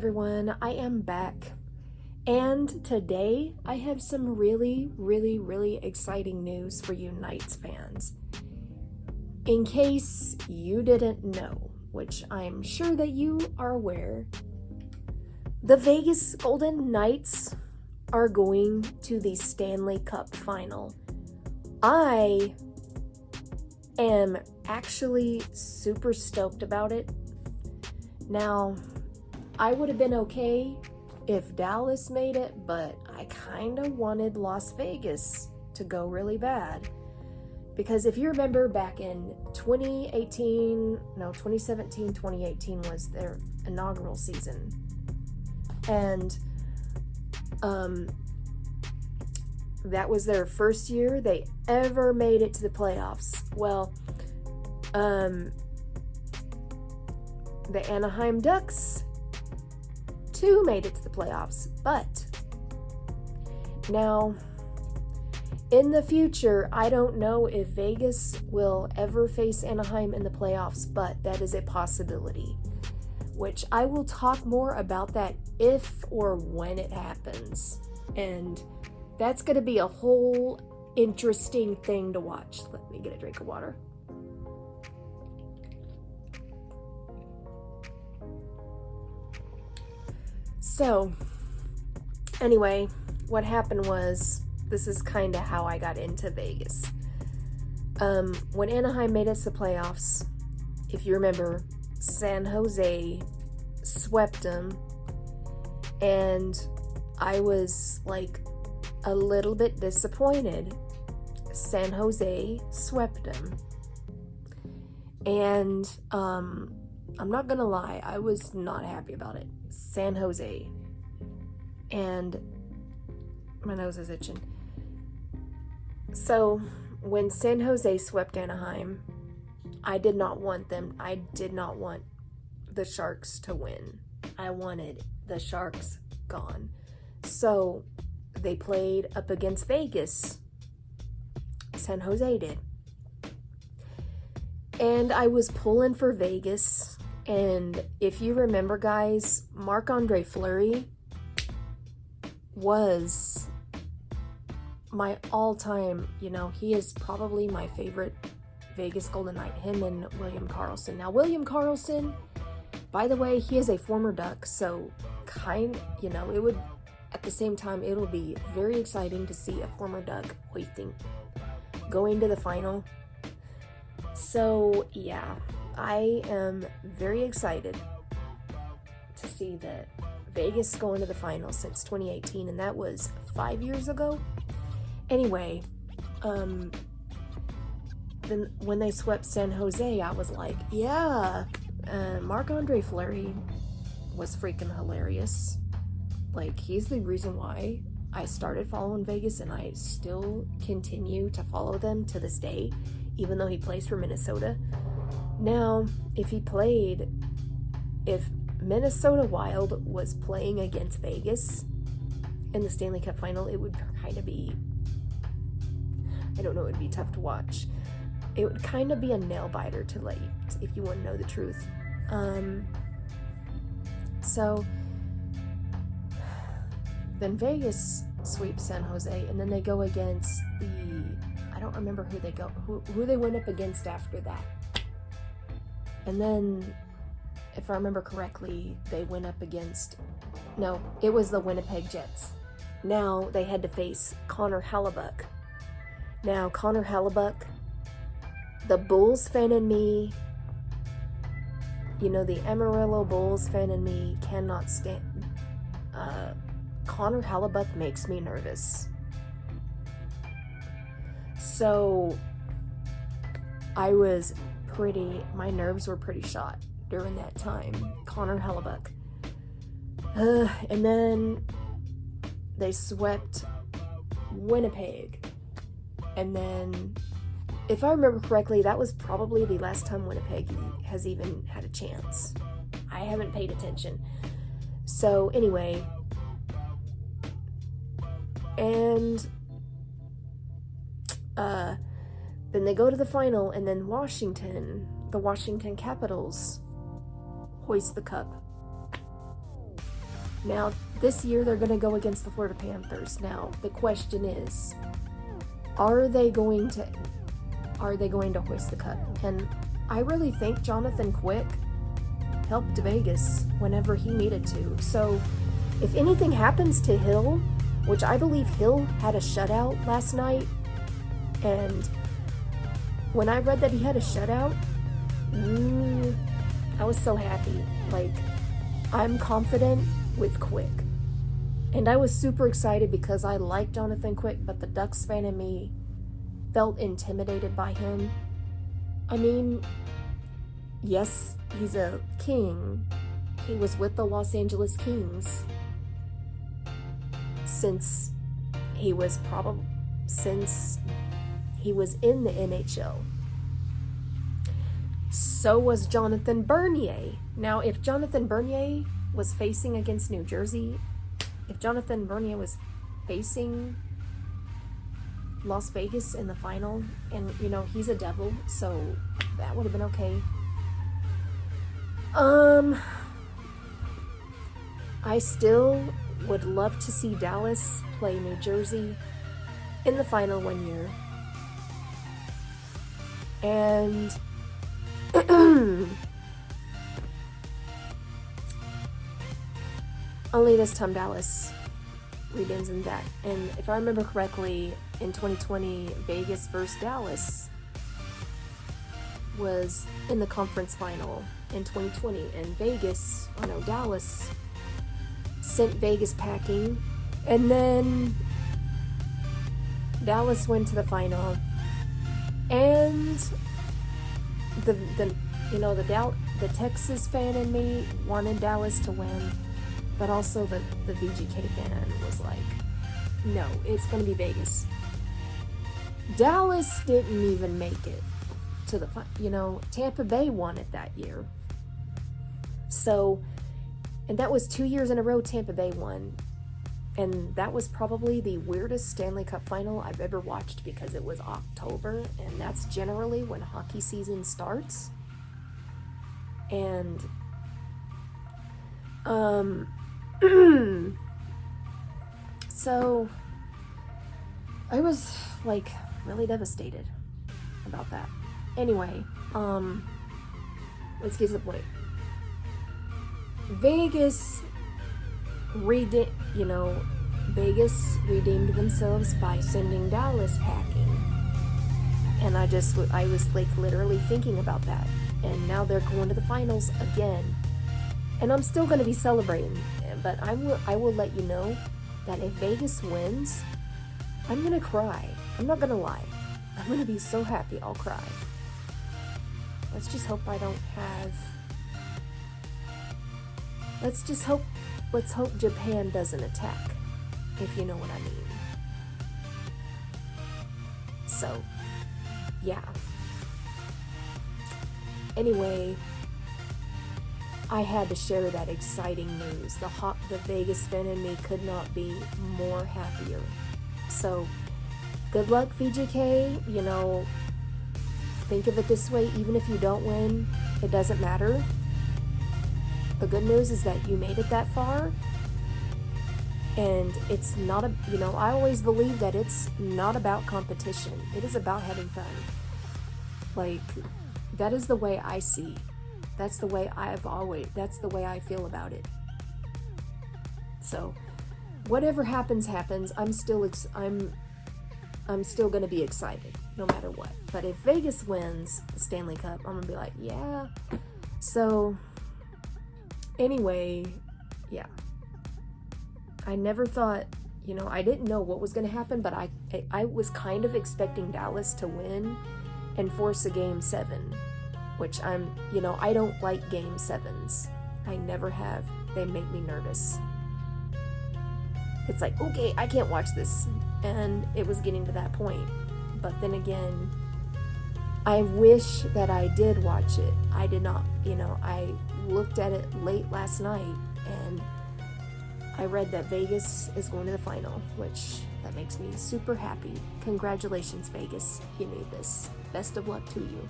everyone, I am back, and today I have some really exciting news for you Knights fans. In case you didn't know, which I'm sure that you are aware, the Vegas Golden Knights are going to the Stanley Cup final. I am actually super stoked about it. Now, I would have been okay if Dallas made it, but I kind of wanted Las Vegas to go really bad. Because if you remember back in 2018 was their inaugural season. And that was their first year they ever made it to the playoffs. Well, the Anaheim Ducks too made it to the playoffs, but now in the future, I don't know if Vegas will ever face Anaheim in the playoffs, but that is a possibility, which I will talk more about that if or when it happens. And that's going to be a whole interesting thing to watch. Let me get a drink of water. So, anyway, what happened was, this is kind of how I got into Vegas. When Anaheim made it to the playoffs, if you remember, San Jose swept them, and I was like a little bit disappointed. San Jose swept them, and I'm not gonna lie, I was not happy about it. San Jose, and my nose is itching. So when San Jose swept Anaheim, I did not want the Sharks to win. I wanted the Sharks gone. So they played up against Vegas. San Jose did. And I was pulling for Vegas. And if you remember, guys, Marc-Andre Fleury was my all-time, he is probably my favorite Vegas Golden Knight, him and William Karlsson. Now, William Karlsson, by the way, he is a former Duck, so it would, at the same time, it'll be very exciting to see a former Duck going to the final. So, yeah, I am very excited to see that Vegas going to the final since 2018, and that was 5 years ago. Anyway, then when they swept San Jose, I was like, yeah, Marc-Andre Fleury was freaking hilarious. Like, he's the reason why I started following Vegas, and I still continue to follow them to this day, even though he plays for Minnesota. Now, if Minnesota Wild was playing against Vegas in the Stanley Cup final, it would kind of be, I don't know, it would be tough to watch. It would kind of be a nail biter if you want to know the truth. So then Vegas sweeps San Jose, and then they go against I don't remember who they went up against after that. And then, if I remember correctly, they went up against, no, it was the Winnipeg Jets. Now they had to face Connor Hellebuyck. Now, Connor Hellebuyck, the Bulls fan in me, the Amarillo Bulls fan in me cannot stand. Connor Hellebuyck makes me nervous. So, my nerves were pretty shot during that time. Connor Hellebuyck. And then they swept Winnipeg. And then, if I remember correctly, that was probably the last time Winnipeg has even had a chance. I haven't paid attention. So, anyway. And then they go to the final, and then the Washington Capitals hoist the cup. Now, this year they're going to go against the Florida Panthers. Now, the question is, are they going to hoist the cup? And I really think Jonathan Quick helped Vegas whenever he needed to. So, if anything happens to Hill, which I believe Hill had a shutout last night, and when I read that he had a shutout, I was so happy. Like, I'm confident with Quick. And I was super excited because I like Jonathan Quick, but the Ducks fan in me felt intimidated by him. I mean, yes, he's a King. He was with the Los Angeles Kings since he was in the NHL. So was Jonathan Bernier. Now, if Jonathan Bernier was facing against New Jersey, if Jonathan Bernier was facing Las Vegas in the final, and he's a Devil, so that would have been okay. I still would love to see Dallas play New Jersey in the final one year. And only this time Dallas redeems in that. And if I remember correctly, in 2020, Vegas versus Dallas was in the conference final in 2020. And Dallas sent Vegas packing. And then Dallas went to the final. And the Texas fan in me wanted Dallas to win, but also the VGK fan was like, no, it's going to be Vegas. Dallas didn't even make it to the final. Tampa Bay won it that year. So, and that was 2 years in a row Tampa Bay won. And that was probably the weirdest Stanley Cup final I've ever watched because it was October, and that's generally when hockey season starts. And so I was like really devastated about that. Anyway, let's get to the point. Vegas redeemed themselves by sending Dallas packing. And I was like literally thinking about that. And now they're going to the finals again. And I'm still going to be celebrating. But I will let you know that if Vegas wins, I'm going to cry. I'm not going to lie. I'm going to be so happy I'll cry. Let's just hope I don't have... Let's hope Japan doesn't attack, if you know what I mean. So, yeah. Anyway, I had to share that exciting news. The Vegas fan in me could not be more happier. So, good luck, VGK. Think of it this way, even if you don't win, it doesn't matter. The good news is that you made it that far, and it's not I always believe that it's not about competition. It is about having fun. Like, that is the way I see. That's the way that's the way I feel about it. So, whatever happens, I'm still going to be excited, no matter what. But if Vegas wins the Stanley Cup, I'm going to be like, yeah. So, anyway, yeah. I never thought, I didn't know what was going to happen, but I was kind of expecting Dallas to win and force a Game 7, which I don't like Game 7s. I never have. They make me nervous. It's like, okay, I can't watch this. And it was getting to that point. But then again, I wish that I did watch it. I did not, I looked at it late last night, and I read that Vegas is going to the final, which that makes me super happy. Congratulations, Vegas. You need this. Best of luck to you.